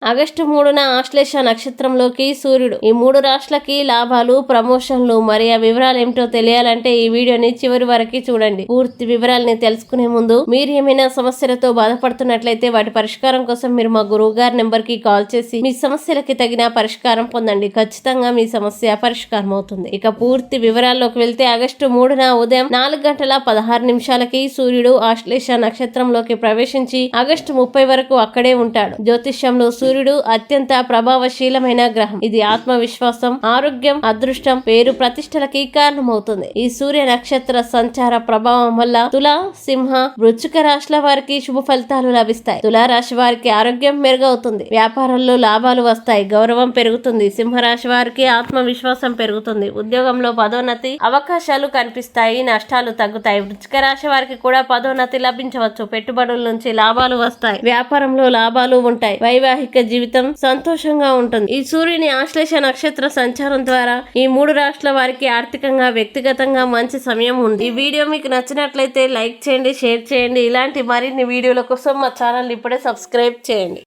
August 3న Ashlesha నక్షత్రంలోకి సూర్యుడు. ఈ 3 రాష్ట్రాలకి లాభాలు, ప్రమోషన్లు. మరి ఆ వివరాలు ఏమిటో తెలియాలంటే ఈ వీడియోని చివరి వరకు చూడండి. పూర్తి వివరాలని తెలుసుకునే ముందు మీరు ఏమైనా సమస్యలతో బాధపడుతున్నట్లయితే వాటి పరిష్కారం కోసం మీరు మా గురువు గారి నెంబర్ కి కాల్ చేసి మీ సమస్యలకి తగిన పరిష్కారం పొందండి. ఖచ్చితంగా మీ సమస్య పరిష్కారం అవుతుంది. ఇక పూర్తి వివరాల్లోకి వెళ్తే ఆగస్టు 3న ఉదయం 4:16 సూర్యుడు ఆశ్లేష నక్షత్రంలోకి ప్రవేశించి ఆగస్టు 30 వరకు అక్కడే ఉంటాడు. జ్యోతిష్యంలో సూర్యుడు అత్యంత ప్రభావశీలమైన గ్రహం. ఇది ఆత్మవిశ్వాసం, ఆరోగ్యం, అదృష్టం, పేరు ప్రతిష్టలకి కారణమవుతుంది. ఈ సూర్య నక్షత్ర సంచార ప్రభావం వల్ల తుల, సింహ, వృశ్చిక రాశుల వారికి శుభ ఫలితాలు లభిస్తాయి. తులా రాశి వారికి ఆరోగ్యం మెరుగవుతుంది. వ్యాపారంలో లాభాలు వస్తాయి. గౌరవం పెరుగుతుంది. సింహరాశి వారికి ఆత్మవిశ్వాసం పెరుగుతుంది. ఉద్యోగంలో పదోన్నతి అవకాశాలు కనిపిస్తాయి. నష్టాలు తగ్గుతాయి. వృశ్చిక రాశి వారికి కూడా పదోన్నతి లభించవచ్చు. పెట్టుబడుల నుంచి లాభాలు వస్తాయి. వ్యాపారంలో లాభాలు ఉంటాయి. వైవాహిక జీవితం సంతోషంగా ఉంటుంది. ఈ సూర్యుని ఆశ్లేష నక్షత్ర సంచారం ద్వారా ఈ 3 రాష్ట్రాల వారికి ఆర్థికంగా, వ్యక్తిగతంగా మంచి సమయం ఉంది. ఈ వీడియో మీకు నచ్చినట్లయితే లైక్ చేయండి, షేర్ చేయండి. ఇలాంటి మరిన్ని వీడియోల కోసం మా ఛానల్ ఇప్పుడే సబ్స్క్రైబ్ చేయండి.